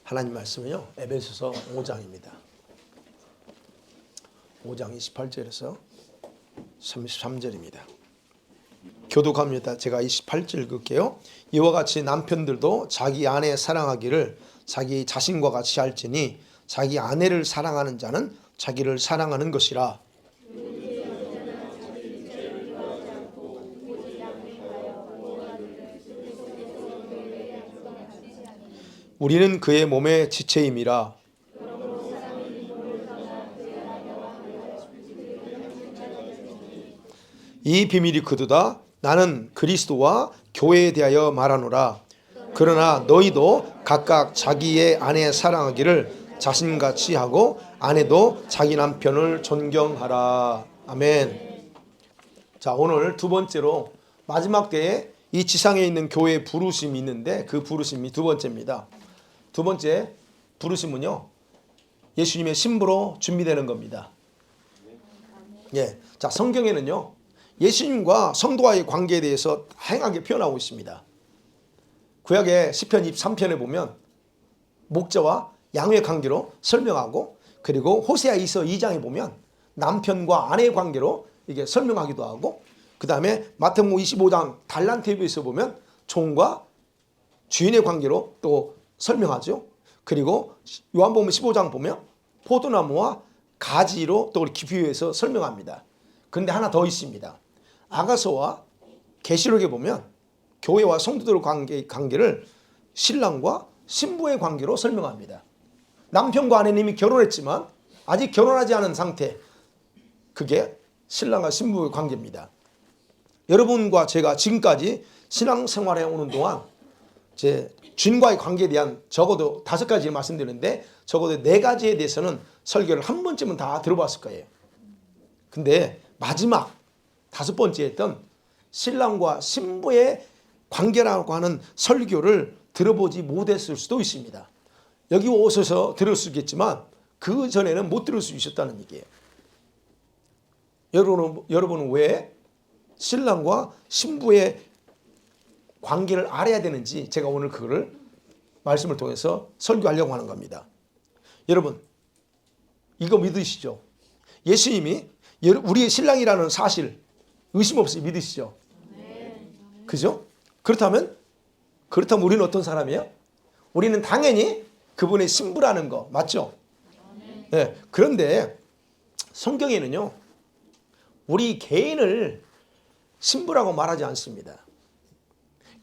하나님 말씀은요, 에베소서 5장입니다. 5장 28절에서 33절입니다. 교독합니다. 제가 28절 읽을게요. 이와 같이 남편들도 자기 아내 사랑하기를 자기 자신과 같이 할지니 자기 아내를 사랑하는 자는 자기를 사랑하는 것이라. 우리는 그의 몸의 지체임이라. 이 비밀이 그도다. 나는 그리스도와 교회에 대하여 말하노라. 그러나 너희도 각각 자기의 아내 사랑하기를 자신같이 하고 아내도 자기 남편을 존경하라. 아멘. 자, 오늘 두 번째로 마지막 때에 이 지상에 있는 교회의 부르심이 있는데 그 부르심이 두 번째입니다. 두 번째 부르심은요, 예수님의 신부로 준비되는 겁니다. 예. 자, 성경에는요, 예수님과 성도와의 관계에 대해서 다양하게 표현하고 있습니다. 구약의 시편 23편에 보면 목자와 양의 관계로 설명하고, 그리고 호세아이서 2장에 보면 남편과 아내의 관계로 이게 설명하기도 하고, 그 다음에 마태복음 25장 달란트에서 보면 종과 주인의 관계로 또 설명하죠. 그리고 요한복음 15장 보면 포도나무와 가지로 또 비유해서 설명합니다. 그런데 하나 더 있습니다. 아가서와 계시록에 보면 교회와 성도들 관계를 신랑과 신부의 관계로 설명합니다. 남편과 아내님이 결혼했지만 아직 결혼하지 않은 상태, 그게 신랑과 신부의 관계입니다. 여러분과 제가 지금까지 신앙생활에 오는 동안 제 주님과의 관계에 대한 적어도 5가지 말씀드리는데 적어도 4가지에 대해서는 설교를 한 번쯤은 다 들어봤을 거예요. 근데 마지막 5번째 했던 신랑과 신부의 관계라고 하는 설교를 들어보지 못했을 수도 있습니다. 여기 오셔서 들을 수 있겠지만 그 전에는 못 들을 수 있었다는 얘기예요. 여러분은 왜 신랑과 신부의 관계를 알아야 되는지 제가 오늘 그거를 말씀을 통해서 설교하려고 하는 겁니다. 여러분, 이거 믿으시죠? 예수님이 우리의 신랑이라는 사실 의심 없이 믿으시죠? 그죠? 그렇다면 우리는 어떤 사람이에요? 우리는 당연히 그분의 신부라는 거 맞죠? 네. 그런데 성경에는요, 우리 개인을 신부라고 말하지 않습니다.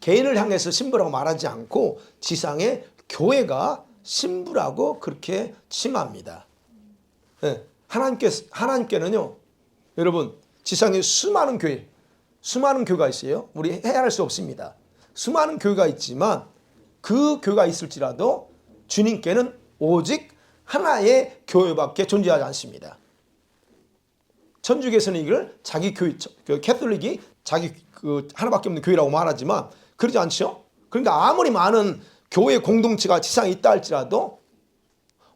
개인을 향해서 신부라고 말하지 않고 지상의 교회가 신부라고 그렇게 칭합니다. 네. 하나님께는요, 여러분, 지상에 수많은 교회가 있어요. 우리 헤아릴 수 없습니다. 수많은 교회가 있지만 그 교회가 있을지라도 주님께는 오직 하나의 교회밖에 존재하지 않습니다. 천주교에서는 이걸 자기 교회, 캐톨릭이 자기 하나밖에 없는 교회라고 말하지만 그러지 않죠? 그러니까 아무리 많은 교회 공동체가 지상에 있다 할지라도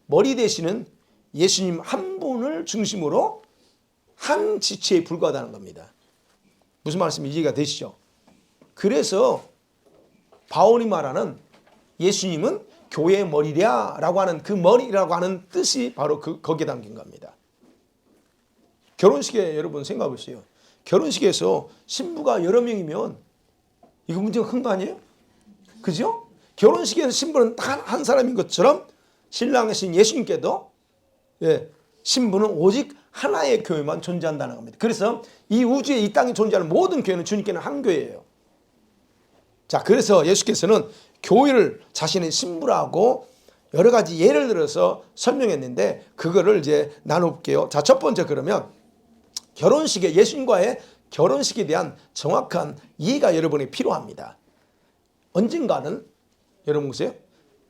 머리 되시는 예수님 한 분을 중심으로 한 지체에 불과하다는 겁니다. 무슨 말씀인지 이해가 되시죠? 그래서 바울이 말하는 예수님은 교회의 머리랴라고 하는 그 머리라고 하는 뜻이 바로 거기에 담긴 겁니다. 결혼식에 여러분 생각해 보세요. 결혼식에서 신부가 여러 명이면 이거 문제가 큰 거 아니에요? 그죠? 결혼식에서 신부는 한 사람인 것처럼 신랑이신 예수님께도 신부는 오직 하나의 교회만 존재한다는 겁니다. 그래서 이 우주에 이 땅에 존재하는 모든 교회는 주님께는 한 교회예요. 자, 그래서 예수께서는 교회를 자신의 신부라고 여러 가지 예를 들어서 설명했는데 그거를 이제 나눠볼게요. 자, 첫 번째 그러면 예수님과의 결혼식에 대한 정확한 이해가 여러분이 필요합니다. 언젠가는 여러분 보세요.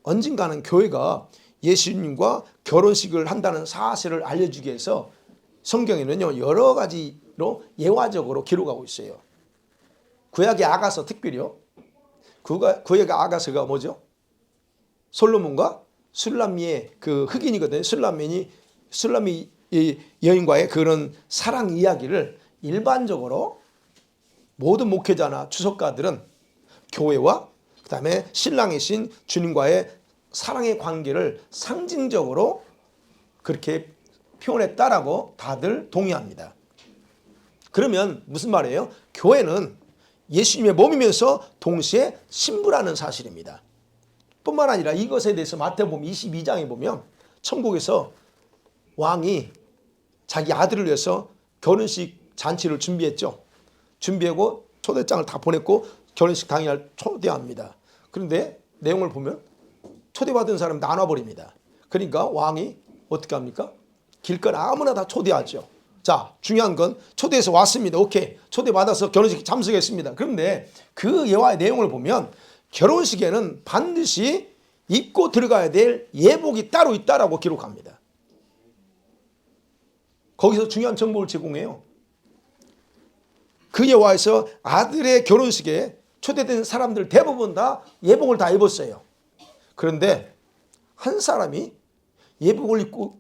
언젠가는 교회가 예수님과 결혼식을 한다는 사실을 알려주기 위해서 성경에는요, 여러 가지로 예화적으로 기록하고 있어요. 구약의 아가서 특별히요. 구약의 아가서가 뭐죠? 솔로몬과 술람미의 그 흑인이거든요. 술람미 여인과의 그런 사랑 이야기를 일반적으로 모든 목회자나 추석가들은 교회와 그 다음에 신랑이신 주님과의 사랑의 관계를 상징적으로 그렇게 표현했다라고 다들 동의합니다. 그러면 무슨 말이에요? 교회는 예수님의 몸이면서 동시에 신부라는 사실입니다. 뿐만 아니라 이것에 대해서 마태복음 22장에 보면 천국에서 왕이 자기 아들을 위해서 결혼식 잔치를 준비했죠. 준비하고 초대장을 다 보냈고 결혼식 당일날 초대합니다. 그런데 내용을 보면 초대받은 사람 나눠버립니다. 그러니까 왕이 어떻게 합니까? 길거리 아무나 다 초대하죠. 자, 중요한 건 초대해서 왔습니다. 오케이. 초대받아서 결혼식 참석했습니다. 그런데 그 예화의 내용을 보면 결혼식에는 반드시 입고 들어가야 될 예복이 따로 있다라고 기록합니다. 거기서 중요한 정보를 제공해요. 그 예화에서 아들의 결혼식에 초대된 사람들 대부분 다 예복을 다 입었어요. 그런데 한 사람이 예복을 입고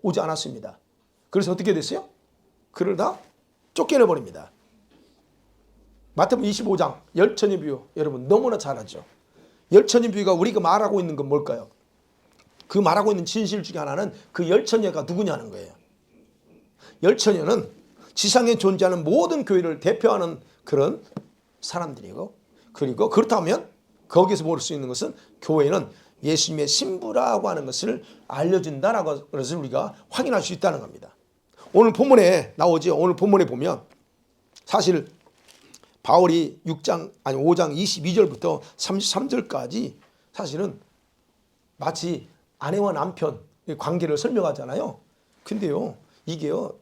오지 않았습니다. 그래서 어떻게 됐어요? 그를 다 쫓겨내버립니다. 마태복음 25장 열처녀 비유 여러분 너무나 잘 알죠. 열처녀 비유가 우리가 말하고 있는 건 뭘까요? 그 말하고 있는 진실 중에 하나는 그 열처녀가 누구냐는 거예요. 열처녀는 지상에 존재하는 모든 교회를 대표하는 그런 사람들이고, 그리고 그렇다면 거기서 볼 수 있는 것은 교회는 예수님의 신부라고 하는 것을 알려준다라고 것을 우리가 확인할 수 있다는 겁니다. 오늘 본문에 나오죠. 오늘 본문에 보면 사실 바울이 5장 22절부터 33절까지 사실은 마치 아내와 남편 관계를 설명하잖아요. 근데요, 이게요,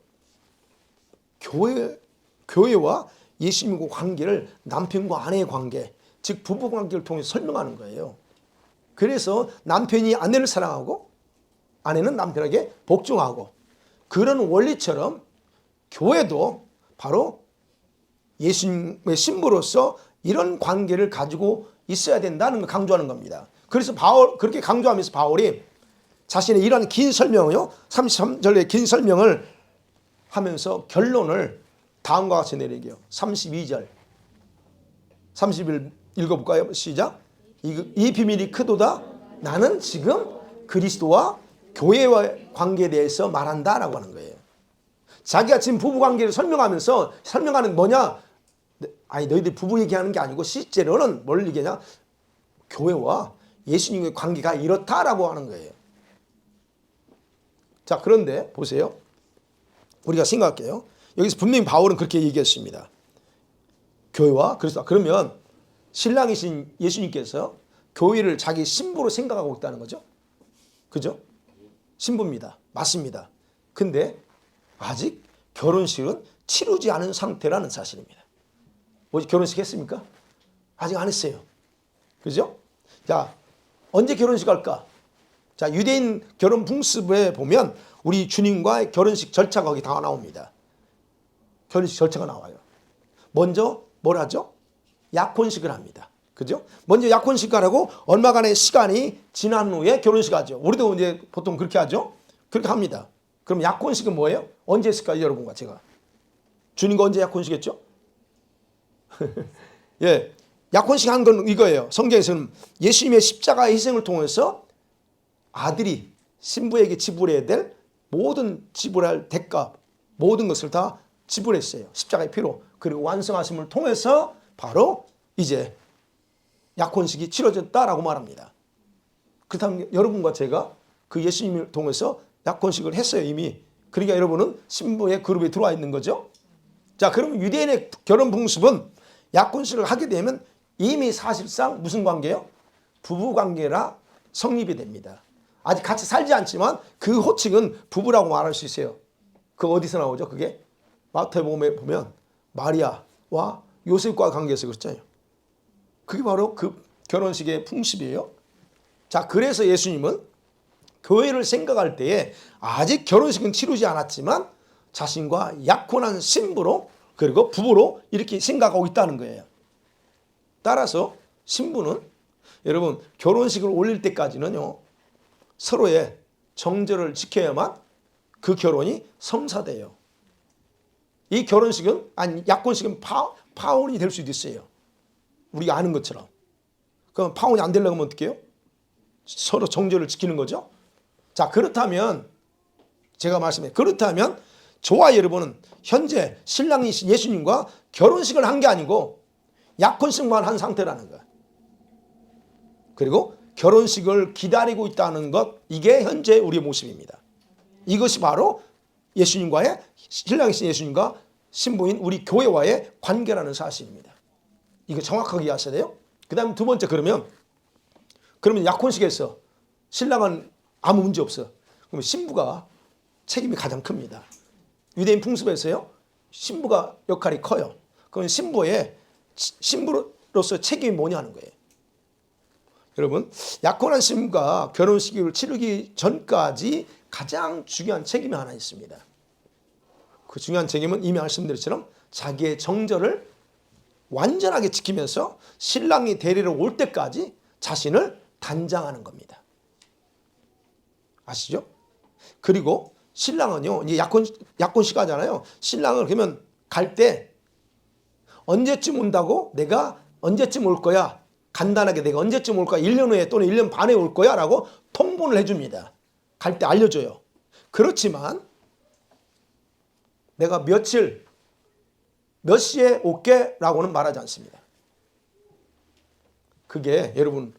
교회와 예수님과 관계를 남편과 아내의 관계, 즉 부부 관계를 통해서 설명하는 거예요. 그래서 남편이 아내를 사랑하고 아내는 남편에게 복종하고, 그런 원리처럼 교회도 바로 예수님의 신부로서 이런 관계를 가지고 있어야 된다는 걸 강조하는 겁니다. 그래서 그렇게 강조하면서 바울이 자신의 이러한 긴 설명을요, 33절의 긴 설명을 하면서 결론을 다음과 같이 내리게요. 32절 30일 읽어볼까요? 시작. 이 비밀이 크도다. 나는 지금 그리스도와 교회와의 관계에 대해서 말한다라고 하는 거예요. 자기가 지금 부부 관계를 설명하면서 설명하는 뭐냐? 아니 너희들 부부 얘기하는 게 아니고 실제로는 뭘 얘기하냐? 교회와 예수님의 관계가 이렇다라고 하는 거예요. 자, 그런데 보세요. 우리가 생각할게요. 여기서 분명히 바울은 그렇게 얘기했습니다. 교회와 그리스도. 그러면 신랑이신 예수님께서 교회를 자기 신부로 생각하고 있다는 거죠. 그죠? 신부입니다. 맞습니다. 근데 아직 결혼식은 치르지 않은 상태라는 사실입니다. 어제 결혼식 했습니까? 아직 안 했어요. 그죠? 자, 언제 결혼식 할까? 자, 유대인 결혼 풍습에 보면 우리 주님과의 결혼식 절차가 거기 다 나옵니다. 결혼식 절차가 나와요. 먼저 뭘 하죠? 약혼식을 합니다. 그죠? 먼저 약혼식을 하고 얼마간의 시간이 지난 후에 결혼식 하죠. 우리도 이제 보통 그렇게 하죠. 그렇게 합니다. 그럼 약혼식은 뭐예요? 언제 했을까요, 여러분과 제가? 주님과 언제 약혼식 했죠? 예, 약혼식 한 건 이거예요. 성경에서는 예수님의 십자가의 희생을 통해서 아들이 신부에게 지불해야 될 모든 지불할 대가, 모든 것을 다 지불했어요. 십자가의 피로. 그리고 완성하심을 통해서 바로 이제 약혼식이 치러졌다라고 말합니다. 그렇다면 여러분과 제가 그 예수님을 통해서 약혼식을 했어요, 이미. 그러니까 여러분은 신부의 그룹에 들어와 있는 거죠. 자, 그러면 유대인의 결혼 풍습은 약혼식을 하게 되면 이미 사실상 무슨 관계요? 부부 관계라 성립이 됩니다. 아직 같이 살지 않지만 그 호칭은 부부라고 말할 수 있어요. 그 어디서 나오죠? 그게 마태복음에 보면 마리아와 요셉과 관계에서 그렇잖아요. 그게 바로 그 결혼식의 풍습이에요. 자, 그래서 예수님은 교회를 생각할 때에 아직 결혼식은 치르지 않았지만 자신과 약혼한 신부로 그리고 부부로 이렇게 생각하고 있다는 거예요. 따라서 신부는 여러분 결혼식을 올릴 때까지는요, 서로의 정절을 지켜야만 그 결혼이 성사돼요. 이 결혼식은 아니 약혼식은 파혼이 될 수도 있어요. 우리가 아는 것처럼. 그럼 파혼이 안 되려고 하면 어떻게 해요? 서로 정절을 지키는 거죠. 자, 그렇다면 제가 말씀해 그렇다면 저와 여러분은 현재 신랑이신 예수님과 결혼식을 한 게 아니고 약혼식만 한 상태라는 거예요. 그리고 결혼식을 기다리고 있다는 것, 이게 현재 우리의 모습입니다. 이것이 바로 예수님과의 신랑이신 예수님과 신부인 우리 교회와의 관계라는 사실입니다. 이거 정확하게 이해하셔야 돼요. 그 다음에 두 번째, 그러면 약혼식에서 신랑은 아무 문제 없어. 그러면 신부가 책임이 가장 큽니다. 유대인 풍습에서요, 신부가 역할이 커요. 그럼 신부로서 책임이 뭐냐는 거예요. 여러분, 약혼한 신부가 결혼식을 치르기 전까지 가장 중요한 책임이 하나 있습니다. 그 중요한 책임은 이미 말씀드렸처럼 자기의 정절을 완전하게 지키면서 신랑이 대리를 올 때까지 자신을 단장하는 겁니다. 아시죠? 그리고 신랑은요, 이제 약혼식 하잖아요. 신랑을 그러면 갈 때 언제쯤 온다고, 내가 언제쯤 올 거야, 간단하게 내가 언제쯤 올 거야, 1년 후에 또는 1년 반에 올 거야 라고 통보를 해줍니다. 갈 때 알려줘요. 그렇지만 내가 며칠 몇 시에 올게 라고는 말하지 않습니다. 그게 여러분,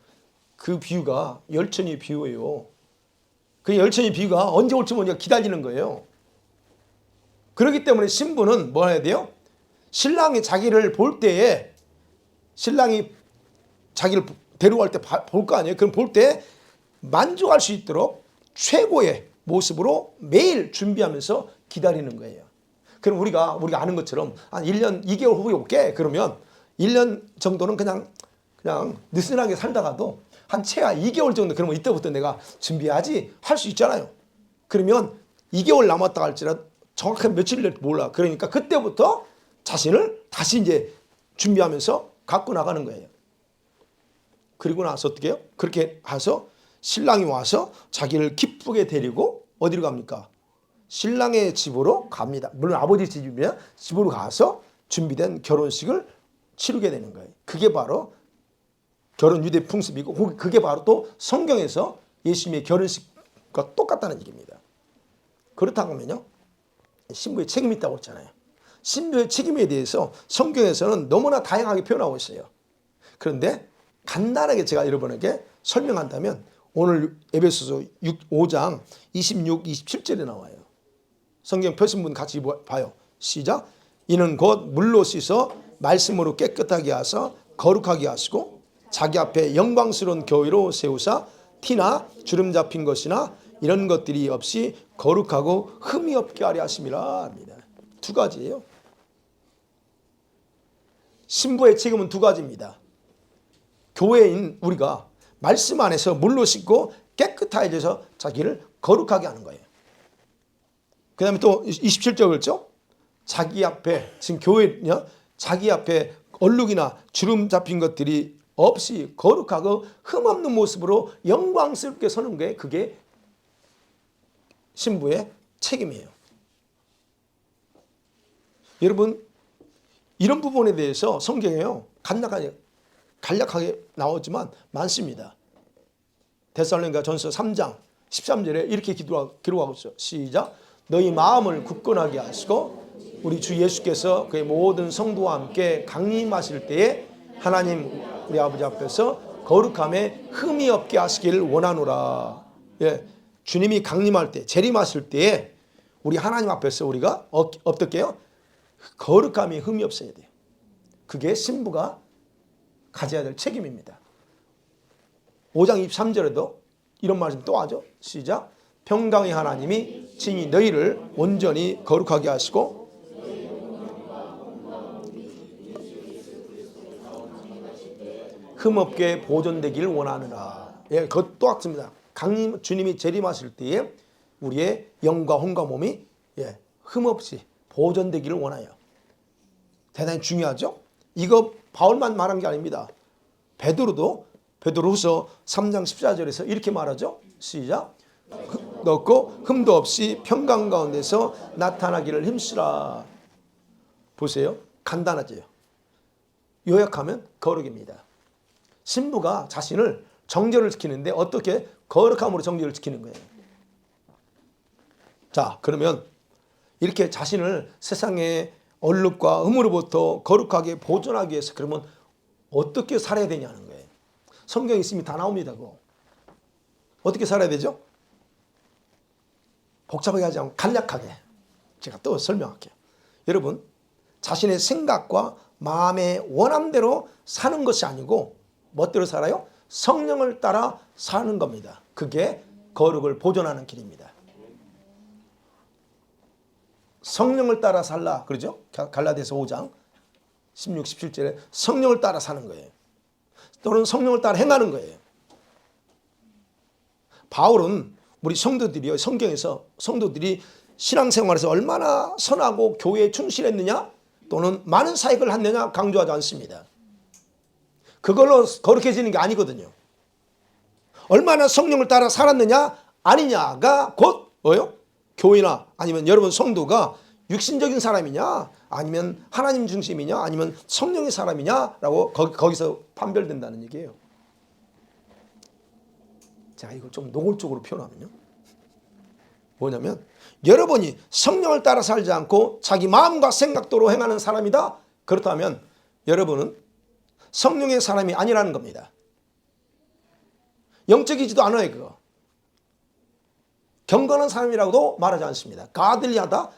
그 비유가 열천이 비유예요. 그 열천이 비유가 언제 올지 모르니까 기다리는 거예요. 그렇기 때문에 신부는 뭐 해야 돼요? 신랑이 자기를 볼 때에, 신랑이 자기를 데려갈 때 볼 거 아니에요. 그럼 볼 때 만족할 수 있도록 최고의 모습으로 매일 준비하면서 기다리는 거예요. 그럼 우리가 아는 것처럼 한 1년 2개월 후에 올게 그러면 1년 정도는 그냥 느슨하게 살다가도 한 최하 2개월 정도, 그러면 이때부터 내가 준비해야지 할 수 있잖아요. 그러면 2개월 남았다 할지라도 정확한 며칠 될지 몰라. 그러니까 그때부터 자신을 다시 이제 준비하면서 갖고 나가는 거예요. 그리고 나서 어떻게 해요? 그렇게 해서 신랑이 와서 자기를 기쁘게 데리고 어디로 갑니까? 신랑의 집으로 갑니다. 물론 아버지 집이면 집으로 가서 준비된 결혼식을 치르게 되는 거예요. 그게 바로 결혼 유대 풍습이고, 그게 바로 또 성경에서 예수님의 결혼식과 똑같다는 얘기입니다. 그렇다고 하면요, 신부의 책임이 있다고 했잖아요. 신부의 책임에 대해서 성경에서는 너무나 다양하게 표현하고 있어요. 그런데 간단하게 제가 여러분에게 설명한다면 오늘 에베소서 5장 26, 27절에 나와요. 성경 펴신 분 같이 봐요. 시작. 이는 곧 물로 씻어 말씀으로 깨끗하게 하사 거룩하게 하시고 자기 앞에 영광스러운 교회로 세우사 티나 주름 잡힌 것이나 이런 것들이 없이 거룩하고 흠이 없게 하려 하심이라 합니다. 두 가지예요. 신부의 책임은 두 가지입니다. 교회인 우리가 말씀 안에서 물로 씻고 깨끗하게 해서 자기를 거룩하게 하는 거예요. 그 다음에 또 27절 그랬죠? 자기 앞에, 지금 교회는요, 자기 앞에 얼룩이나 주름 잡힌 것들이 없이 거룩하고 흠없는 모습으로 영광스럽게 서는 게, 그게 신부의 책임이에요. 여러분, 이런 부분에 대해서 성경에요, 간략하게 나오지만 많습니다. 데살로니가 전서 3장 13절에 이렇게 기록하고 있어요. 시작. 너희 마음을 굳건하게 하시고 우리 주 예수께서 그의 모든 성도와 함께 강림하실 때에 하나님 우리 아버지 앞에서 거룩함에 흠이 없게 하시기를 원하노라. 예, 주님이 강림할 때, 재림하실 때에 우리 하나님 앞에서 우리가 어떻게 해요? 거룩함이 흠이 없어야 돼요. 그게 신부가 가져야 될 책임입니다. 5장 23절에도 이런 말씀 또 하죠. 시작. 평강의 하나님이 친히 너희를 온전히 거룩하게 하시고 흠없게 보존되기를 원하느라. 예, 그것 또 같습니다. 주님이 재림하실 때에 우리의 영과 혼과 몸이 흠없이 보존되기를 원해요. 대단히 중요하죠. 이거 바울만 말한 게 아닙니다. 베드로후서 3장 14절에서 이렇게 말하죠. 시작. 넣고 흠도 없이 평강 가운데서 나타나기를 힘쓰라. 보세요. 간단하죠. 요약하면 거룩입니다. 신부가 자신을 정결을 지키는데 어떻게? 거룩함으로 정결을 지키는 거예요. 자, 그러면 이렇게 자신을 세상의 얼룩과 음으로부터 거룩하게 보존하기 위해서 그러면 어떻게 살아야 되냐는 거예요. 성경에 있으면 다 나옵니다. 그거. 어떻게 살아야 되죠? 복잡하게 하지 않고 간략하게 제가 또 설명할게요. 여러분, 자신의 생각과 마음의 원함대로 사는 것이 아니고 멋대로 살아요? 성령을 따라 사는 겁니다. 그게 거룩을 보존하는 길입니다. 성령을 따라 살라 그러죠? 갈라디아서 5장 16, 17절에 성령을 따라 사는 거예요. 또는 성령을 따라 행하는 거예요. 바울은 우리 성도들이요, 성경에서 성도들이 신앙생활에서 얼마나 선하고 교회에 충실했느냐 또는 많은 사역을 했느냐 강조하지 않습니다. 그걸로 거룩해지는 게 아니거든요. 얼마나 성령을 따라 살았느냐 아니냐가 곧 뭐예요? 교회나 아니면 여러분 성도가 육신적인 사람이냐 아니면 하나님 중심이냐 아니면 성령의 사람이냐라고 거기서 판별된다는 얘기예요. 제가 이걸 좀 노골적으로 표현하면요, 뭐냐면 여러분이 성령을 따라 살지 않고 자기 마음과 생각대로 행하는 사람이다. 그렇다면 여러분은 성령의 사람이 아니라는 겁니다. 영적이지도 않아요. 그거 경건한 사람이라고도 말하지 않습니다. 가들리하다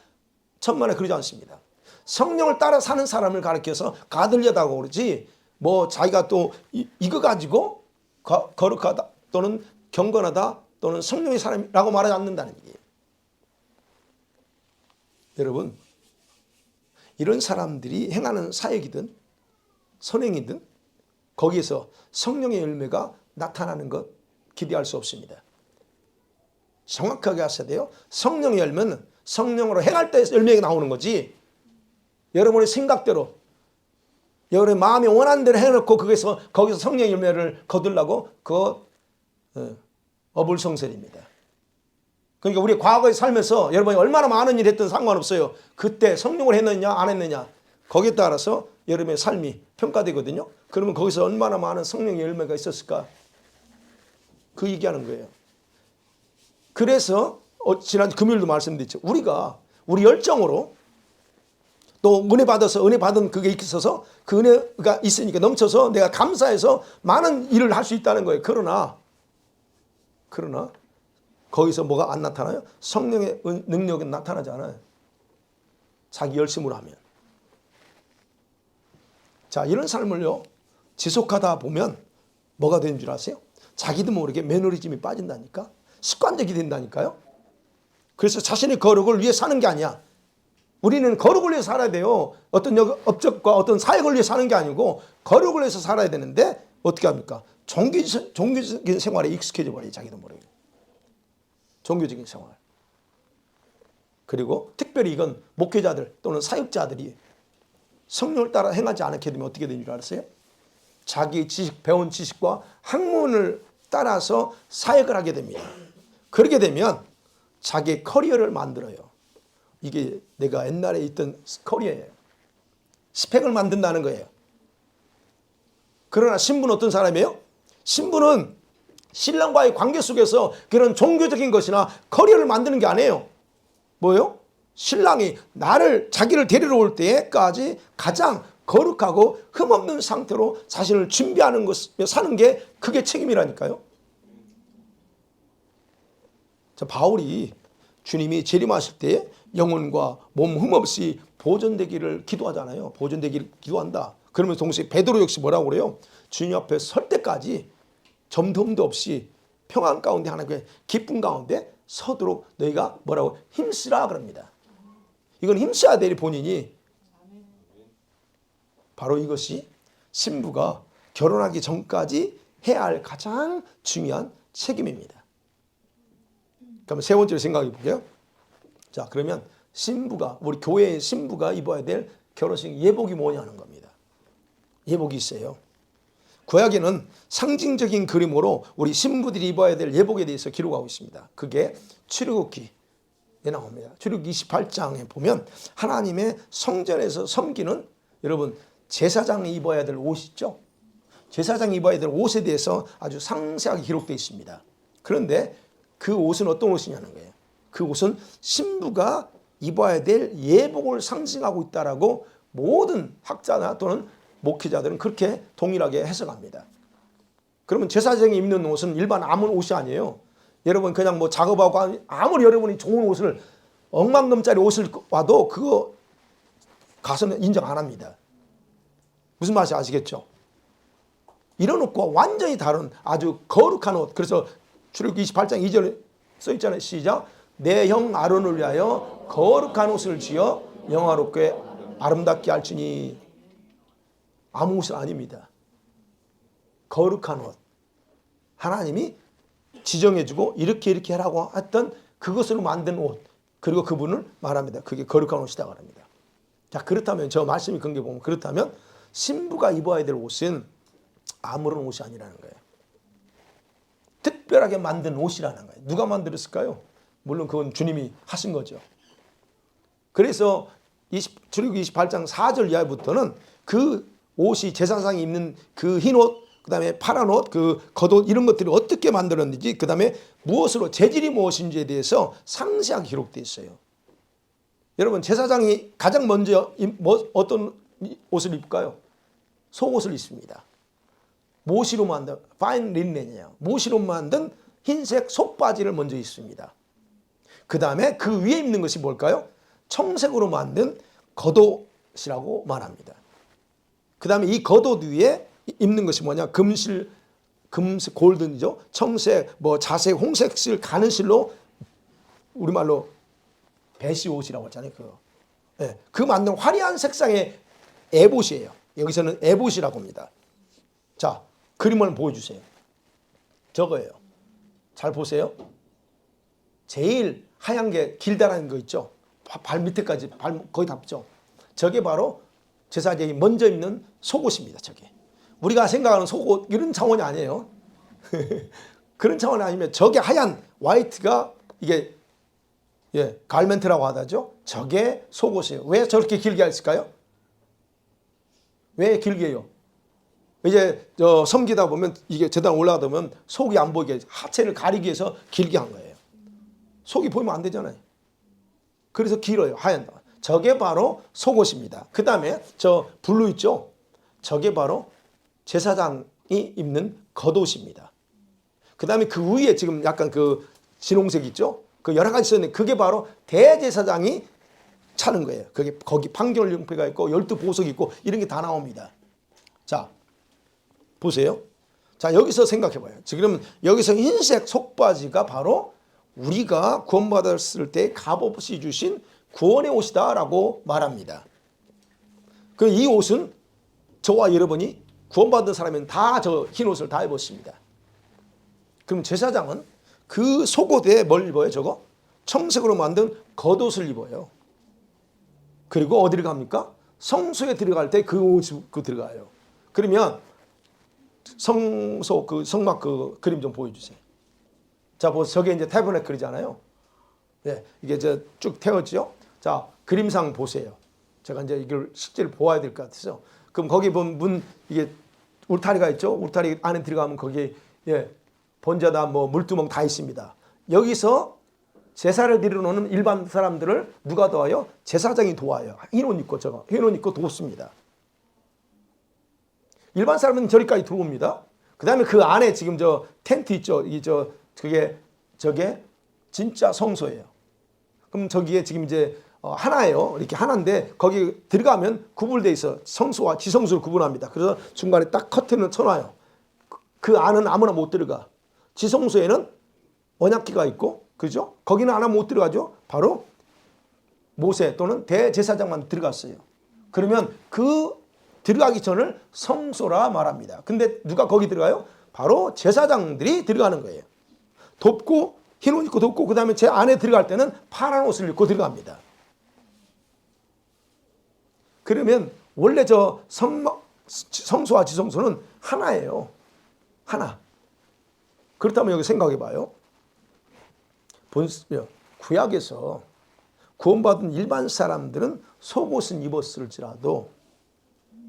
천만에 그러지 않습니다. 성령을 따라 사는 사람을 가리켜서 가들리하다고 그러지 뭐 자기가 또 이거 가지고 거룩하다 또는 경건하다 또는 성령의 사람이라고 말하지 않는다는 얘기예요. 여러분, 이런 사람들이 행하는 사역이든 선행이든 거기에서 성령의 열매가 나타나는 것 기대할 수 없습니다. 정확하게 하셔야 돼요. 성령의 열매는 성령으로 행할 때 열매가 나오는 거지 여러분의 생각대로 여러분의 마음이 원하는 대로 해놓고 거기서 성령의 열매를 거두려고 그거 어불성설입니다. 그러니까 우리 과거에 살면서 여러분이 얼마나 많은 일 했든 상관없어요. 그때 성령을 했느냐 안 했느냐 거기에 따라서 여러분의 삶이 평가되거든요. 그러면 거기서 얼마나 많은 성령의 열매가 있었을까 그 얘기하는 거예요. 그래서 지난 금요일도 말씀드렸죠. 우리가 우리 열정으로 또 은혜 받아서 은혜 받은 그게 있어서 그 은혜가 있으니까 넘쳐서 내가 감사해서 많은 일을 할 수 있다는 거예요. 그러나 거기서 뭐가 안 나타나요? 성령의 능력은 나타나지 않아요. 자기 열심으로 하면. 자, 이런 삶을요 지속하다 보면 뭐가 되는 줄 아세요? 자기도 모르게 매너리즘이 빠진다니까. 습관적이 된다니까요. 그래서 자신의 거룩을 위해 사는 게 아니야. 우리는 거룩을 위해 살아야 돼요. 어떤 업적과 어떤 사역을 위해 사는 게 아니고 거룩을 위해서 살아야 되는데 어떻게 합니까? 종교적인 생활에 익숙해져 버려요. 자기도 모르게. 종교적인 생활. 그리고 특별히 이건 목회자들 또는 사역자들이 성령을 따라 행하지 않게 되면 어떻게 되는 줄 알았어요? 자기 지식, 배운 지식과 학문을 따라서 사역을 하게 됩니다. 그렇게 되면 자기의 커리어를 만들어요. 이게 내가 옛날에 있던 커리어예요. 스펙을 만든다는 거예요. 그러나 신부는 어떤 사람이에요? 신부는 신랑과의 관계 속에서 그런 종교적인 것이나 커리어를 만드는 게 아니에요. 뭐예요? 신랑이 자기를 데리러 올 때까지 가장 거룩하고 흠없는 상태로 자신을 준비하는 것, 사는 게 그게 책임이라니까요. 자, 바울이 주님이 재림하실 때 영혼과 몸 흠없이 보존되기를 기도하잖아요. 보존되기를 기도한다. 그러면서 동시에 베드로 역시 뭐라고 그래요? 주님 앞에 설 때까지 점dom도 없이 평안 가운데 하나님의 기쁨 가운데 서도록 너희가 뭐라고 힘쓰라 그럽니다. 이건 힘써야 될 본인이 바로 이것이 신부가 결혼하기 전까지 해야 할 가장 중요한 책임입니다. 그럼 세 번째로 생각해 볼게요. 자, 그러면 신부가 우리 교회의 신부가 입어야 될 결혼식 예복이 뭐냐는 겁니다. 예복이 있어요. 구약에는 상징적인 그림으로 우리 신부들이 입어야 될 예복에 대해서 기록하고 있습니다. 그게 출애굽기에 나옵니다. 출애굽기 28장에 보면 하나님의 성전에서 섬기는 여러분 제사장이 입어야 될 옷이 있죠. 제사장이 입어야 될 옷에 대해서 아주 상세하게 기록되어 있습니다. 그런데 그 옷은 어떤 옷이냐는 거예요. 그 옷은 신부가 입어야 될 예복을 상징하고 있다라고 모든 학자나 또는 목회자들은 그렇게 동일하게 해석합니다. 그러면 제사장이 입는 옷은 일반 아무 옷이 아니에요. 여러분 그냥 뭐 작업하고 아무리 여러분이 좋은 옷을 억만금짜리 옷을 와도 그거 가서는 인정 안 합니다. 무슨 말인지 아시겠죠? 이런 옷과 완전히 다른 아주 거룩한 옷. 그래서 출애굽기 28장 2절에 써 있잖아요. 시작. 내 형 아론을 위하여 거룩한 옷을 지어 영화롭게 아름답게 할지니. 아무 옷은 아닙니다. 거룩한 옷. 하나님이 지정해주고 이렇게 하라고 했던 그것으로 만든 옷. 그리고 그분을 말합니다. 그게 거룩한 옷이다 말합니다. 자, 그렇다면 저 말씀이 그런 게 보면 그렇다면 신부가 입어야 될 옷은 아무런 옷이 아니라는 거예요. 특별하게 만든 옷이라는 거예요. 누가 만들었을까요? 물론 그건 주님이 하신 거죠. 그래서 출애굽기 28장 4절 이하부터는 그 옷이 제사장이 입는 그 흰 옷, 그 다음에 파란 옷, 그 겉옷 이런 것들이 어떻게 만들었는지, 그 다음에 무엇으로 재질이 무엇인지에 대해서 상세하게 기록되어 있어요. 여러분 제사장이 가장 먼저 어떤 옷을 입을까요? 속옷을 입습니다. 모시로 만든 파인 린넨이에요. 모시로 만든 흰색 속바지를 먼저 입습니다. 그 다음에 그 위에 입는 것이 뭘까요? 청색으로 만든 겉옷이라고 말합니다. 그 다음에 이 겉옷 위에 입는 것이 뭐냐? 금실, 골든이죠. 청색, 뭐 자색, 홍색실 가는 실로 우리말로 배시 옷이라고 하잖아요. 그 만든 화려한 색상의 에봇이에요. 여기서는 에봇이라고 합니다. 자, 그림을 보여주세요. 저거예요. 잘 보세요. 제일 하얀 게 길다라는 거 있죠. 발 밑에까지 거의 닿죠. 저게 바로 제사장이 먼저 입는 속옷입니다. 저게. 우리가 생각하는 속옷 이런 차원이 아니에요. 그런 차원이 아니면 저게 하얀 화이트가 이게 갈멘트라고 하다죠. 저게 속옷이에요. 왜 저렇게 길게 했을까요? 왜 길게 해요? 이제 섬기다 보면 이게 제단 올라가다 보면 속이 안 보이게 하체를 가리기 위해서 길게 한 거예요. 속이 보이면 안 되잖아요. 그래서 길어요. 하얀. 저게 바로 속옷입니다. 그 다음에 저 블루 있죠? 저게 바로 제사장이 입는 겉옷입니다. 그 다음에 그 위에 지금 약간 그 진홍색 있죠? 그 여러 가지 있었는데 그게 바로 대제사장이 차는 거예요. 거기 판결용패가 있고 12보석이 있고 이런 게 다 나옵니다. 자, 보세요. 자, 여기서 생각해 봐요. 지금 여기서 흰색 속바지가 바로 우리가 구원받았을 때 값없이 주신 구원의 옷이다라고 말합니다. 그 이 옷은 저와 여러분이 구원받은 사람은 다 저 흰 옷을 다 입었습니다. 그럼 제사장은 그 속옷에 뭘 입어요? 저거? 청색으로 만든 겉옷을 입어요. 그리고 어디를 갑니까? 성소에 들어갈 때 그 옷 입고 들어가요. 그러면 성소 그 성막 그 그림 좀 보여주세요. 자, 저게 이제 태버네클이잖아요. 네, 이게 쭉 태웠죠. 자, 그림상 보세요. 제가 이제 이걸 실제로 보아야 될 것 같아서. 그럼 거기 보면 이게 울타리가 있죠. 울타리 안에 들어가면 거기 번제다 뭐 물두멍 다 있습니다. 여기서 제사를 드리러 오는 일반 사람들을 누가 도와요? 제사장이 도와요. 흰 옷 입고 흰 옷 입고 돕습니다. 일반 사람은 저기까지 들어옵니다. 그 다음에 그 안에 지금 저 텐트 있죠. 저게 진짜 성소예요. 그럼 저기에 지금 이제 하나예요. 이렇게 하나인데 거기 들어가면 구분되어 있어. 성소와 지성소를 구분합니다. 그래서 중간에 딱 커튼을 쳐놔요. 그 안은 아무나 못 들어가. 지성소에는 언약궤가 있고, 그죠? 거기는 하나 못 들어가죠. 바로 모세 또는 대제사장만 들어갔어요. 그러면 그 들어가기 전을 성소라 말합니다. 근데 누가 거기 들어가요? 바로 제사장들이 들어가는 거예요. 돕고 흰 옷 입고 돕고 그 다음에 제 안에 들어갈 때는 파란 옷을 입고 들어갑니다. 그러면 원래 저 성소와 지성소는 하나예요. 하나. 그렇다면 여기 생각해 봐요. 구약에서 구원받은 일반 사람들은 속옷은 입었을지라도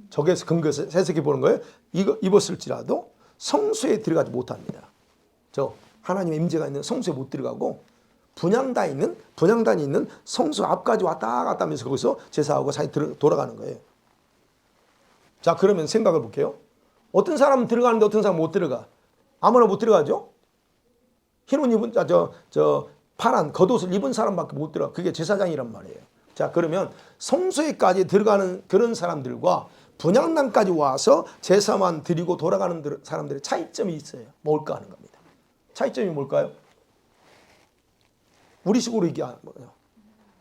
저기에서 근거해서 해석해 보는 거예요. 이거 입었을지라도 성소에 들어가지 못합니다. 저 하나님의 임재가 있는 성소에 못 들어가고 분향단이 있는 성소 앞까지 왔다 갔다 하면서 거기서 제사하고 사이 돌아가는 거예요. 자, 그러면 생각을 볼게요. 어떤 사람은 들어가는데 어떤 사람은 못 들어가. 아무나 못 들어가죠. 흰 옷 입은 파란 겉옷을 입은 사람밖에 못 들어가. 그게 제사장이란 말이에요. 자, 그러면 성소에까지 들어가는 그런 사람들과 분향단까지 와서 제사만 드리고 돌아가는 사람들의 차이점이 있어요. 뭘까 하는 겁니다. 차이점이 뭘까요? 우리식으로 얘기하는 거예요.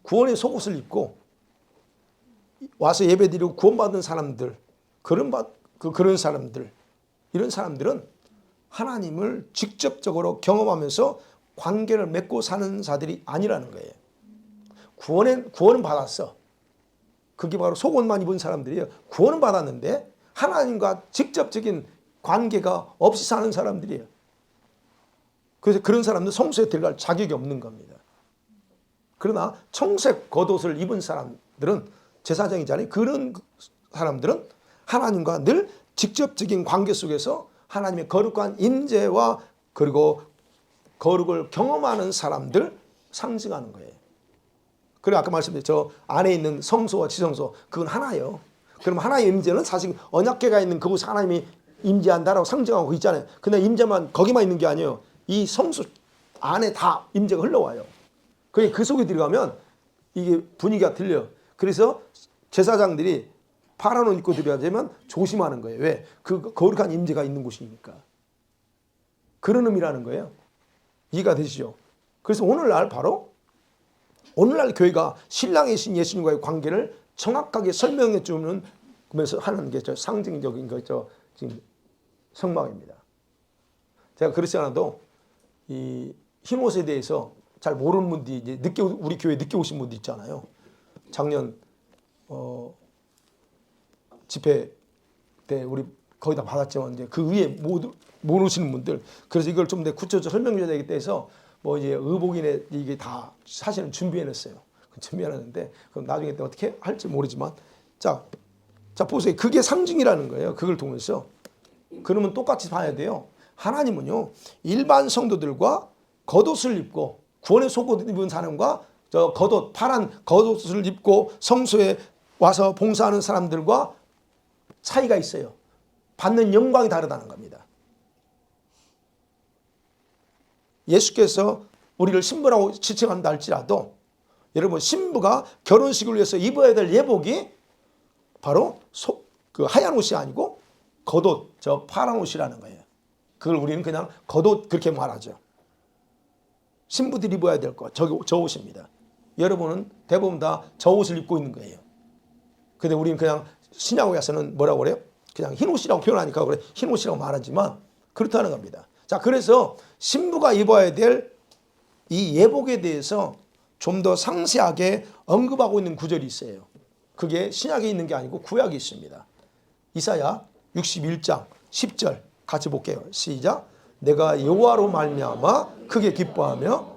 구원의 속옷을 입고 와서 예배드리고 구원받은 사람들, 그런 사람들, 이런 사람들은 하나님을 직접적으로 경험하면서 관계를 맺고 사는 자들이 아니라는 거예요. 구원은 받았어. 그게 바로 속옷만 입은 사람들이에요. 구원은 받았는데 하나님과 직접적인 관계가 없이 사는 사람들이에요. 그래서 그런 사람들은 성소에 들어갈 자격이 없는 겁니다. 그러나 청색 겉옷을 입은 사람들은 제사장이잖아요. 그런 사람들은 하나님과 늘 직접적인 관계 속에서 하나님의 거룩한 임재와 그리고 거룩을 경험하는 사람들 상징하는 거예요. 그리고 아까 말씀드린 저 안에 있는 성소와 지성소 그건 하나예요. 그럼 하나의 임재는 사실 언약궤가 있는 그곳에 하나님이 임재한다라고 상징하고 있잖아요. 근데 임재만 거기만 있는 게 아니에요. 이 성소 안에 다 임재가 흘러와요. 그 속에 들어가면 이게 분위기가 들려요. 그래서 제사장들이 파란 옷 입고 들어야 되면 조심하는 거예요. 왜? 그 거룩한 임재가 있는 곳이니까. 그런 의미라는 거예요. 이해가 되시죠? 그래서 오늘날 교회가 신랑이신 예수님과의 관계를 정확하게 설명해 주는 그러면서 하는 게 상징적인 지금 성막입니다. 제가 그렇지 않아도 이 흰옷에 대해서 잘 모르는 분들이 이제 우리 교회 늦게 오신 분들 있잖아요. 작년 집회 때 우리 거의 다 받았지만 이제 그 위에 모르시는 분들 그래서 이걸 좀 더 구체적으로 설명해 줘야 되겠다 해서 뭐 이제 의복이네 이게 다 사실은 준비해냈어요. 준비해놨는데 그럼 나중에 또 어떻게 할지 모르지만 자 보세요. 그게 상징이라는 거예요. 그걸 통해서 그러면 똑같이 봐야 돼요. 하나님은요 일반 성도들과 겉옷을 입고 구원의 속옷 입은 사람과 저 겉옷 파란 겉옷을 입고 성소에 와서 봉사하는 사람들과 차이가 있어요. 받는 영광이 다르다는 겁니다. 예수께서 우리를 신부라고 지칭한다 할지라도 여러분 신부가 결혼식을 위해서 입어야 될 예복이 바로 그 하얀 옷이 아니고 겉옷 저 파란 옷이라는 거예요. 그걸 우리는 그냥 겉옷 그렇게 말하죠. 신부들이 입어야 될 것 저 옷입니다. 여러분은 대부분 다 저 옷을 입고 있는 거예요. 근데 우리는 그냥 신약에서는 뭐라고 그래요? 그냥 흰 옷이라고 표현하니까 그래 흰 옷이라고 말하지만 그렇다는 겁니다. 자, 그래서 신부가 입어야 될 이 예복에 대해서 좀 더 상세하게 언급하고 있는 구절이 있어요. 그게 신약에 있는 게 아니고 구약에 있습니다. 이사야 61장 10절 같이 볼게요. 시작. 내가 여호와로 말미암아 크게 기뻐하며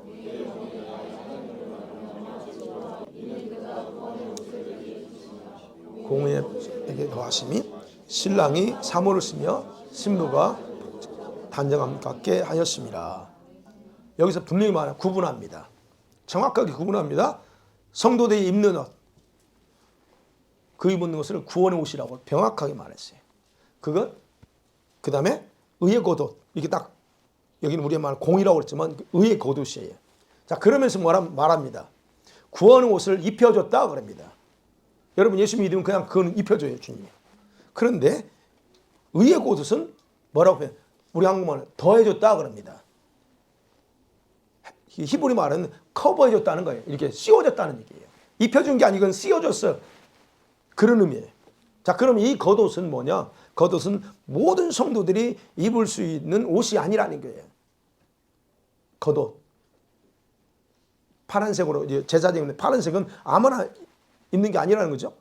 공의에게 더하심이 신랑이 사모를 쓰며 신부가 단정함 갖게 하였습니다. 여기서 분명히 구분합니다. 정확하게 구분합니다. 성도들이 입는 옷, 그 입는 것을 구원의 옷이라고 명확하게 말했어요. 그 다음에 의의 겉옷, 이게 딱 여기는 우리가 말 공이라고 그랬지만 의의 겉옷이에요. 자, 그러면서 말합니다. 구원의 옷을 입혀줬다 그럽니다. 여러분 예수 믿으면 그냥 그건 입혀줘요 주님이. 그런데 의의 겉옷은 뭐라고 해요? 우리 한국말은 더해줬다 그럽니다. 히브리 말은 커버해줬다는 거예요. 이렇게 씌워줬다는 얘기예요. 입혀준 게 아니고 씌워줬어. 그런 의미예요. 자, 그럼 이 겉옷은 뭐냐? 겉옷은 모든 성도들이 입을 수 있는 옷이 아니라는 거예요. 겉옷. 파란색으로 이제 제사장인데 파란색은 아무나 입는 게 아니라는 거죠.